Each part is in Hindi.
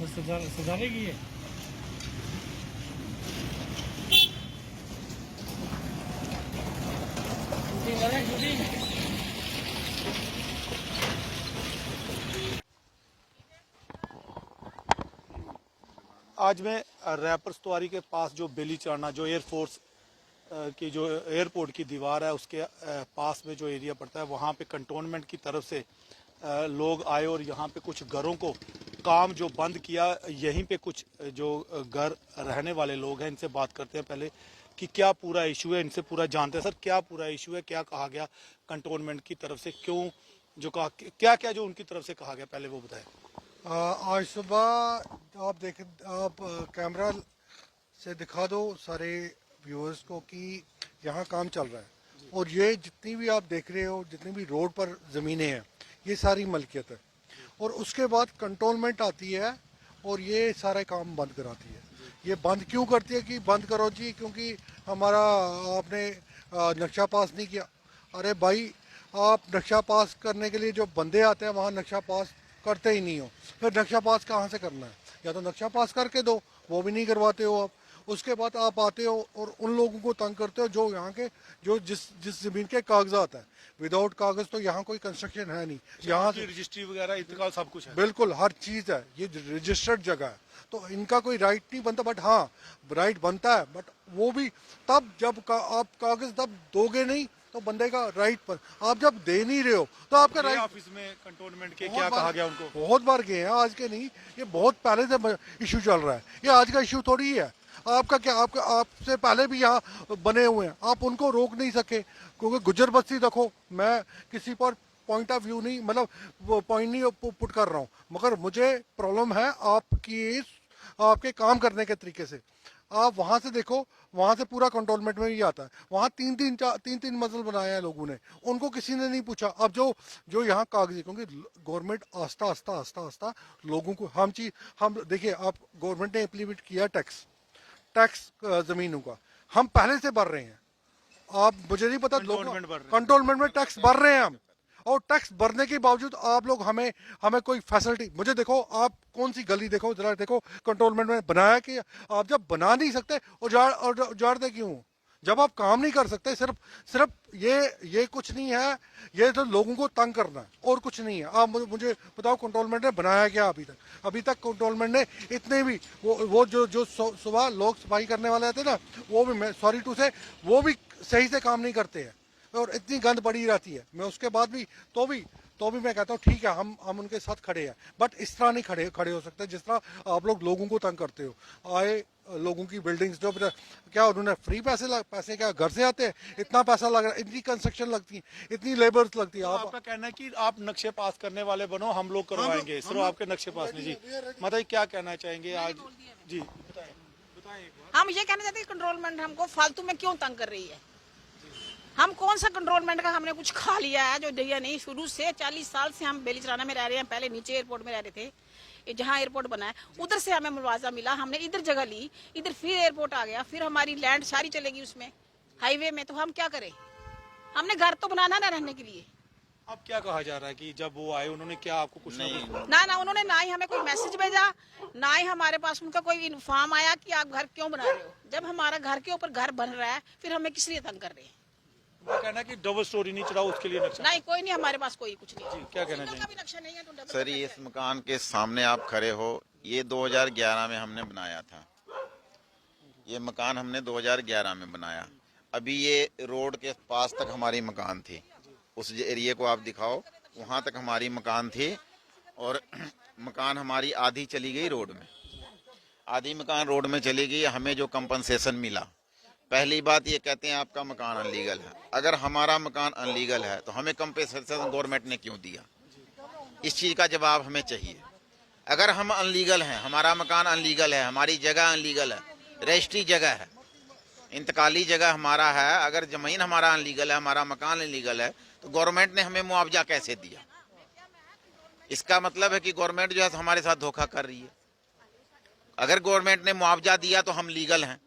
सजाने की है। शूटिंग कर रहे हैं, शूटिंग। आज मैं रैपर स्तवारी के पास जो बेलीचाना जो एयरफोर्स की जो एयरपोर्ट की दीवार है उसके पास में जो एरिया पड़ता है वहाँ पे कंटोनमेंट की तरफ से लोग आए और यहाँ पे कुछ घरों को काम जो बंद किया। यहीं पे कुछ जो घर रहने वाले लोग हैं इनसे बात करते हैं पहले कि क्या पूरा इशू है, इनसे पूरा जानते हैं। सर क्या पूरा इशू है, क्या कहा गया कंटोनमेंट की तरफ से, क्यों जो कहा, क्या क्या जो उनकी तरफ से कहा गया पहले वो बताएं। आज सुबह आप कैमरा से दिखा दो सारे व्यूअर्स को कि यहाँ काम चल रहा है और ये जितनी भी आप देख रहे हो, जितनी भी रोड पर ज़मीनें हैं, ये सारी मलकियत है। और उसके बाद कंटोनमेंट आती है और ये सारे काम बंद कराती है। ये बंद क्यों करती है कि बंद करो जी, क्योंकि हमारा आपने नक्शा पास नहीं किया। अरे भाई, आप नक्शा पास करने के लिए जो बंदे आते हैं वहाँ नक्शा पास करते ही नहीं हो, फिर नक्शा पास कहाँ से करना है? या तो नक्शा पास करके दो, वो भी नहीं करवाते हो आप। उसके बाद आप आते हो और उन लोगों को तंग करते हो जो यहाँ के जो जिस ज़मीन के कागजात हैं। विदाउट कागज तो यहाँ कोई कंस्ट्रक्शन है नहीं। यहाँ से रजिस्ट्री वगैरह इंतकाल सब कुछ है, बिल्कुल हर चीज़ है, ये रजिस्टर्ड जगह है, तो इनका कोई राइट नहीं बनता। बट हाँ, राइट बनता है, बट वो भी तब जब आप कागज तब दोगे नहीं तो बंदे का राइट पर आप जब दे नहीं रहे हो तो आपका राइट। ऑफिस में कंटोनमेंट के क्या कहा गया उनको? बहुत बार गए हैं, आज के नहीं, ये बहुत पहले से इशू चल रहा है। ये आज का इशू थोड़ी ही है। आपका क्या, आपका आपसे पहले भी यहाँ बने हुए हैं, आप उनको रोक नहीं सके। क्योंकि गुजर बस्ती देखो, मैं किसी पर पॉइंट ऑफ व्यू नहीं, मतलब वो पॉइंट नहीं पुट कर रहा हूँ, मगर मुझे प्रॉब्लम है आपके काम करने के तरीके से। आप वहाँ से देखो, वहाँ से पूरा कंटोनमेंट में ही आता है। वहाँ तीन तीन मंजिल बनाए हैं लोगों ने, उनको किसी ने नहीं पूछा। अब जो यहाँ कागजी, क्योंकि गवर्नमेंट आस्ता आस्ता आस्ता आस्ता लोगों को हम देखिए, आप गवर्नमेंट ने इम्प्लीमेंट किया टैक्स जमीनों का, हम पहले से भर रहे हैं। आप मुझे नहीं पता, कंटोनमेंट में टैक्स भर रहे हैं हम, और टैक्स भरने के बावजूद आप लोग हमें कोई फैसिलिटी, मुझे देखो, आप कौन सी गली देखो जरा, देखो कंटोनमेंट में बनाया कि आप जब बना नहीं सकते उजाड़ते क्यों? जब आप काम नहीं कर सकते, सिर्फ ये कुछ नहीं है, ये तो लोगों को तंग करना है और कुछ नहीं है। आप मुझे बताओ कंटोनमेंट ने बनाया क्या अभी तक कंटोनमेंट ने इतने भी वो जो सुबह लोग सफाई करने वाले आते ना, वो भी, मैं सॉरी टू से, वो भी सही से काम नहीं करते हैं और इतनी गंद पड़ी रहती है। मैं उसके बाद भी तो भी मैं कहता हूँ ठीक है, हम उनके साथ खड़े हैं, बट इस तरह नहीं खड़े हो सकते जिस तरह आप लोग लोगों को तंग करते हो। आए लोगों की बिल्डिंग्स जो क्या उन्होंने फ्री पैसे क्या घर से आते हैं? इतना पैसा लग रहा है, इतनी कंस्ट्रक्शन लगती है, इतनी लेबर्स लगती है। आपका कहना है कि आप नक्शे पास करने वाले बनो, हम लोग करवाएंगे, सिर्फ आपके नक्शे पास नहीं। जी मतलब क्या कहना चाहेंगे आज? जी बताएं। हम ये कहना चाहते हैं कंट्रोलमेंट हमको फालतू में क्यों तंग कर रही है। हम कौन सा कंट्रोलमेंट का हमने कुछ खा लिया है जो दिया नहीं। शुरू से 40 साल से हम बेलीचराना में रह रहे हैं। पहले नीचे एयरपोर्ट में रह रहे थे, जहाँ एयरपोर्ट बना है उधर से हमें मुआवजा मिला, हमने इधर जगह ली, इधर फिर एयरपोर्ट आ गया, फिर हमारी लैंड सारी चलेगी उसमें हाईवे में, तो हम क्या करें? हमने घर तो बनाना ना रहने के लिए। अब क्या कहा जा रहा है कि जब वो आए उन्होंने क्या आपको कुछ ना उन्होंने ना ही हमें कोई मैसेज भेजा, ना ही हमारे पास उनका कोई इन्फॉर्म आया कि आप घर क्यों बना रहे हो। जब हमारा घर के ऊपर घर बन रहा है फिर हमें किस लिए तंग कर रहे हैं? वो कहना कि डबल स्टोरी नहीं चढ़ाओ उसके लिए नक्शा नहीं, कोई नहीं, हमारे पास कोई कुछ नहीं। जी क्या कहना चाहिए? नक्शा नहीं है तो डबल सर, इस मकान के सामने आप खड़े हो, ये 2011 में हमने बनाया था। ये मकान हमने 2011 में बनाया। अभी ये रोड के पास तक हमारी मकान थी, उस एरिया को आप दिखाओ, वहाँ तक हमारी मकान थी और मकान हमारी आधी चली गई रोड में, आधी मकान रोड में चली गई। हमें जो कंपनसेशन मिला, पहली बात ये कहते हैं आपका मकान अनलीगल है। अगर हमारा मकान अनलीगल है तो हमें कंपनसेशन गवर्नमेंट ने क्यों दिया? इस चीज़ का जवाब हमें चाहिए। अगर हम अनलीगल हैं, हमारा मकान अनलीगल है, हमारी जगह अनलीगल है, रजिस्ट्री जगह है, इंतकाली जगह हमारा है, अगर ज़मीन हमारा अनलीगल है, हमारा मकान अनलीगल है, तो गवर्नमेंट ने हमें मुआवजा कैसे दिया? इसका मतलब है कि गवर्नमेंट जो है हमारे साथ धोखा कर रही है। अगर गवर्नमेंट ने मुआवजा दिया तो हम लीगल हैं।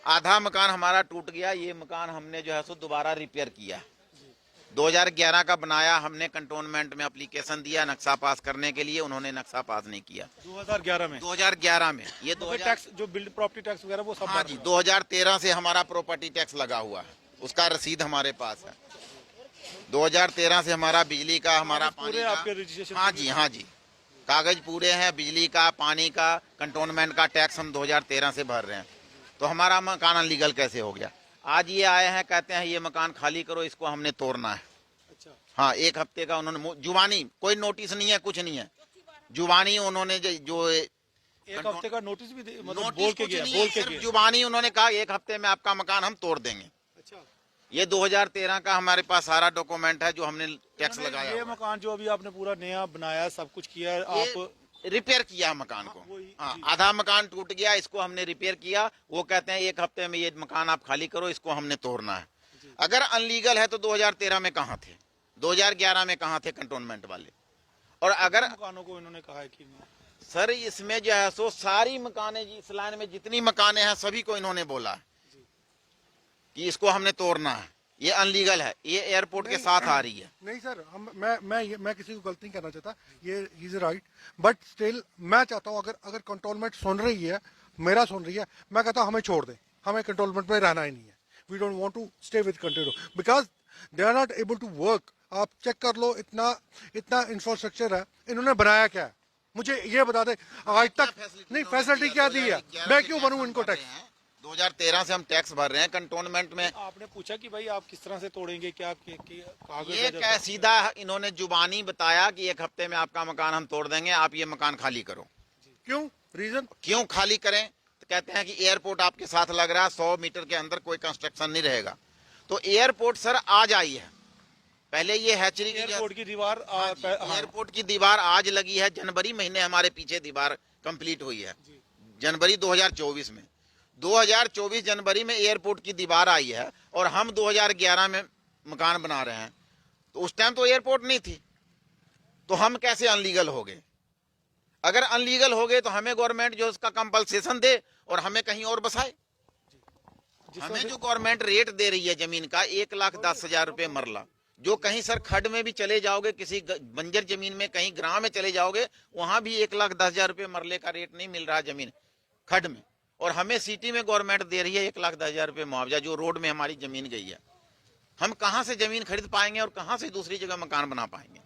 आधा मकान हमारा टूट गया, ये मकान हमने जो है सो दोबारा रिपेयर किया। 2011 का बनाया हमने, कंटोनमेंट में एप्लीकेशन दिया नक्शा पास करने के लिए, उन्होंने नक्शा पास नहीं किया 2011 में। 2011 में ये तो टैक्स जो बिल्ड प्रॉपर्टी टैक्स वगैरह वो सब हाँ जी, 2013 से हमारा प्रॉपर्टी टैक्स लगा हुआ है, उसका रसीद हमारे पास है। 2013 से हमारा बिजली का, हमारा पानी पूरे का, आपके रजिस्ट्रेशन। हाँ जी हाँ जी, कागज पूरे हैं, बिजली का, पानी का, कंटोनमेंट का टैक्स हम 2013 से भर रहे हैं। तो हमारा मकान अनलीगल कैसे हो गया? आज ये आए हैं, कहते हैं ये मकान खाली करो, इसको हमने तोड़ना है। अच्छा। हाँ, 1 हफ्ते का उन्होंने जुबानी, कोई नोटिस नहीं है, कुछ नहीं है, जुबानी उन्होंने जो 1 हफ्ते का नोटिस भी मतलब नोटिस बोल के कुछ गया, नहीं बोल है, के सिर्फ गया। जुबानी उन्होंने कहा 1 हफ्ते में आपका मकान हम तोड़ देंगे। अच्छा। ये 2013 का हमारे पास सारा डॉक्यूमेंट है जो हमने टैक्स लगाया ये हुआ है। मकान जो अभी आपने पूरा नया बनाया, सब कुछ किया है, ये आप रिपेयर किया मकान को। वही, हाँ, जी। आधा मकान टूट गया, इसको हमने रिपेयर किया। वो कहते हैं 1 हफ्ते में ये मकान आप खाली करो, इसको हमने तोड़ना है। अगर अनलीगल है तो 2013 में कहाँ थे, 2011 में कहाँ थे कंटोनमेंट वाले? और अगर मकानों को इन्होंने कहा है कि सर इसमें जो है सो सारी मकानें जी, इस लाइन में जितनी मकानें हैं सभी को इन्होंने बोला कि इसको हमने तोड़ना है, ये अनलीगल है, ये एयरपोर्ट के साथ आ रही है। नहीं सर, मैं किसी को गलती नहीं करना चाहता, ये इज राइट, बट स्टिल मैं चाहता हूँ अगर कंट्रोलमेंट सुन रही है, मेरा सुन रही है, मैं कहता हूँ हमें छोड़ दें, हमें कंट्रोलमेंट में रहना ही नहीं है। We don't want to stay with control because they are not able to work. आप चेक कर लो, इतना इंफ्रास्ट्रक्चर है, इन्होंने बनाया क्या है? मुझे ये बता दे आज तक नहीं फैसिलिटी क्या दी है? मैं क्यों बनूं इनको टैक्स? 2013 से हम टैक्स भर रहे हैं कंटोनमेंट में। आपने पूछा कि भाई आप किस तरह से तोड़ेंगे, क्या कागज ये क्या सीधा इन्होंने जुबानी बताया कि 1 हफ्ते में आपका मकान हम तोड़ देंगे, आप ये मकान खाली करो। क्यों? रीजन क्यों खाली करें? तो कहते हैं कि एयरपोर्ट आपके साथ लग रहा है, 100 मीटर के अंदर कोई कंस्ट्रक्शन नहीं रहेगा। तो एयरपोर्ट सर आज आई है, पहले ये हैचरी एयरपोर्ट की दीवार एयरपोर्ट की दीवार आज लगी है, जनवरी महीने हमारे पीछे दीवार कंप्लीट हुई है, जनवरी 2024 में। 2024 जनवरी में एयरपोर्ट की दीवार आई है और हम 2011 में मकान बना रहे हैं। तो उस टाइम तो एयरपोर्ट नहीं थी, तो हम कैसे अनलीगल हो गए? अगर अनलीगल हो गए तो हमें गवर्नमेंट जो उसका कंपलसेशन दे और हमें कहीं और बसाए। हमें जो गवर्नमेंट रेट दे रही है जमीन का 1,10,000 रुपए मरला, जो कहीं सर खड में भी चले जाओगे, किसी बंजर जमीन में कहीं गांव में चले जाओगे, वहां भी 1,10,000 रुपए मरले का रेट नहीं मिल रहा जमीन खड में। और हमें सिटी में गवर्नमेंट दे रही है 1,10,000 रुपए मुआवजा, जो रोड में हमारी जमीन गई है। हम कहां से जमीन खरीद पाएंगे और कहां से दूसरी जगह मकान बना पाएंगे?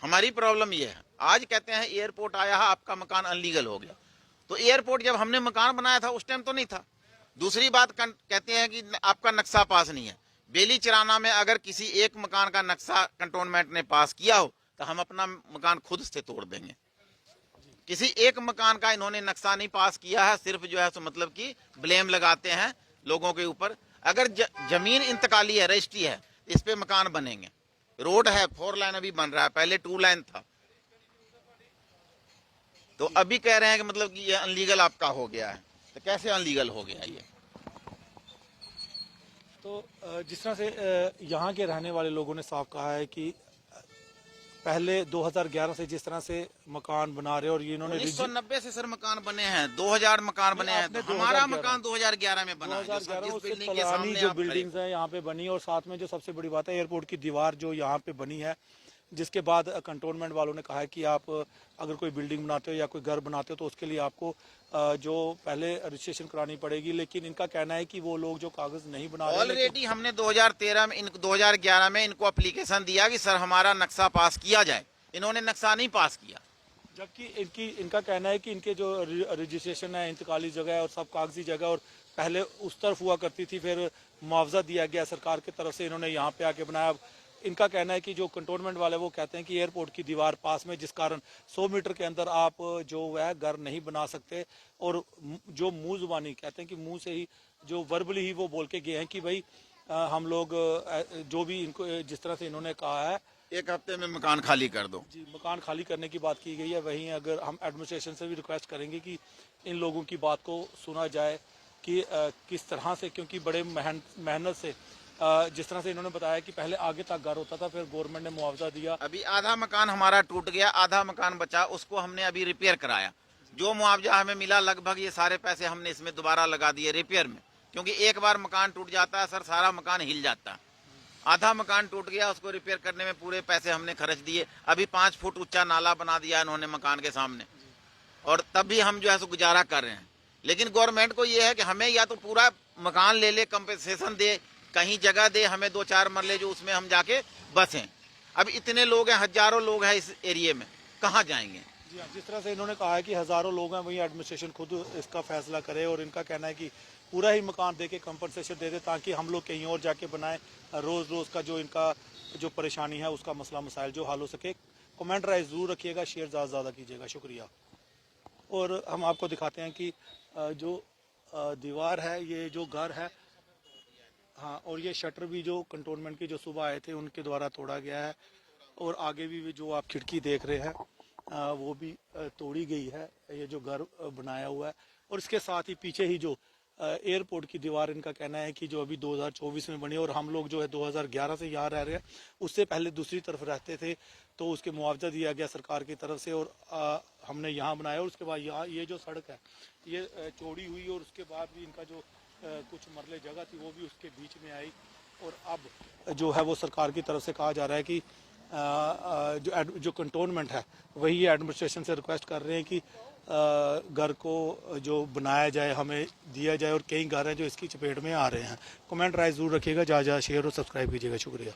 हमारी प्रॉब्लम यह है। आज कहते हैं एयरपोर्ट आया है, आपका मकान अनलीगल हो गया। तो एयरपोर्ट जब हमने मकान बनाया था उस टाइम तो नहीं था। दूसरी बात कहते हैं कि आपका नक्शा पास नहीं है। बेली चराना में अगर किसी एक मकान का नक्शा कंटोनमेंट ने पास किया हो तो हम अपना मकान खुद से तोड़ देंगे। किसी एक मकान का इन्होंने नक्शा नहीं पास किया है, सिर्फ जो है सो मतलब कि ब्लेम लगाते हैं लोगों के ऊपर। अगर जमीन इंतकाली है, रजिस्ट्री है, इस पे मकान बनेंगे। रोड है, 4 लाइन अभी बन रहा है, पहले 2 लाइन था। तो अभी कह रहे हैं कि मतलब कि ये अनलीगल आपका हो गया है, तो कैसे अनलीगल हो गया ये? तो जिस तरह से यहाँ के रहने वाले लोगों ने साफ कहा है कि पहले 2011 से जिस तरह से मकान बना रहे और ये इन्होंने 1990 से सर मकान बने हैं, 2000 मकान बने हैं। तो हमारा मकान 2011 में बना है, 2011 जिस उससे बिल्डिंग के पुरानी सामने जो आप बिल्डिंग्स हैं यहाँ पे बनी, और साथ में जो सबसे बड़ी बात है एयरपोर्ट की दीवार जो यहाँ पे बनी है, जिसके बाद कंटोनमेंट वालों ने कहा है कि आप अगर कोई बिल्डिंग बनाते हो या कोई घर बनाते हो तो उसके लिए आपको जो पहले रजिस्ट्रेशन करानी पड़ेगी। लेकिन इनका कहना है कि वो लोग जो कागज नहीं बना रहे, ऑलरेडी हमने 2013 में 2011 में इनको एप्लीकेशन दिया कि सर हमारा नक्शा पास किया जाए, इन्होंने नक्शा नहीं पास किया। जबकि इनका कहना है कि इनके जो रजिस्ट्रेशन है, इंतकाली जगह है और सब कागजी जगह और पहले उस तरफ हुआ करती थी, फिर मुआवजा दिया गया सरकार की तरफ से, इन्होंने यहाँ पे आके बनाया। इनका कहना है कि जो कंटोनमेंट वाले वो कहते हैं कि एयरपोर्ट की दीवार पास में, जिस कारण 100 मीटर के अंदर आप जो है घर नहीं बना सकते। और जो मुंह जुबानी कहते हैं कि मुंह से ही जो वर्बली ही वो बोल के गए हैं कि भाई हम लोग जो भी इनको जिस तरह से इन्होंने कहा है 1 हफ्ते में मकान खाली कर दो। जी, मकान खाली करने की बात की गई है। वहीं अगर हम एडमिनिस्ट्रेशन से भी रिक्वेस्ट करेंगे कि इन लोगों की बात को सुना जाए कि किस तरह से, क्योंकि बड़े मेहनत से जिस तरह से इन्होंने बताया कि पहले आगे तक घर होता था, फिर गवर्नमेंट ने मुआवजा दिया। अभी आधा मकान हमारा टूट गया, आधा मकान बचा, उसको हमने अभी रिपेयर कराया। जो मुआवजा हमें मिला लगभग ये सारे पैसे हमने इसमें दोबारा लगा दिए रिपेयर में, क्योंकि एक बार मकान टूट जाता है सर, सारा मकान हिल जाता है। आधा मकान टूट गया, उसको रिपेयर करने में पूरे पैसे हमने खर्च दिए। अभी 5 फुट ऊंचा नाला बना दिया इन्होंने मकान के सामने, और तब भी हम जो है सो गुजारा कर रहे हैं। लेकिन गवर्नमेंट को ये है कि हमें या तो पूरा मकान ले ले, कंपनसेशन दे, कहीं जगह दे हमें 2-4 मरले जो उसमें हम जाके बसें। अब इतने लोग हैं, हजारों लोग हैं इस एरिए में, कहाँ जाएंगे? जी हाँ, जिस तरह से इन्होंने कहा है कि हज़ारों लोग हैं, वही एडमिनिस्ट्रेशन खुद इसका फैसला करे, और इनका कहना है कि पूरा ही मकान दे के कंपनसेशन दे दे, ताकि हम लोग कहीं और जाके बनाएं, रोज़ रोज़ का जो इनका जो परेशानी है उसका मसला मसाइल जो हल हो सके। कमेंट राय ज़रूर रखिएगा, शेयर ज़्यादा कीजिएगा, शुक्रिया। और हम आपको दिखाते हैं कि जो दीवार है, ये जो घर है, हाँ, और ये शटर भी जो कंटोनमेंट की जो सुबह आए थे उनके द्वारा तोड़ा गया है, और आगे भी जो आप खिड़की देख रहे हैं वो भी तोड़ी गई है, ये जो घर बनाया हुआ है। और इसके साथ ही पीछे ही जो एयरपोर्ट की दीवार, इनका कहना है कि जो अभी 2024 में बनी, और हम लोग जो है 2011 से यहाँ रह रहे हैं, उससे पहले दूसरी तरफ रहते थे, तो उसके मुआवजा दिया गया सरकार की तरफ से, और हमने यहाँ बनाया। और उसके बाद यहाँ ये जो सड़क है ये चौड़ी हुई, और उसके बाद भी इनका जो कुछ मरले जगह थी वो भी उसके बीच में आई, और अब जो है वो सरकार की तरफ से कहा जा रहा है कि जो कंटोनमेंट है वही एडमिनिस्ट्रेशन से रिक्वेस्ट कर रहे हैं कि घर को जो बनाया जाए, हमें दिया जाए, और कई घर हैं जो इसकी चपेट में आ रहे हैं। कमेंट राय ज़रूर रखिएगा, ज़्यादा शेयर और सब्सक्राइब कीजिएगा, शुक्रिया।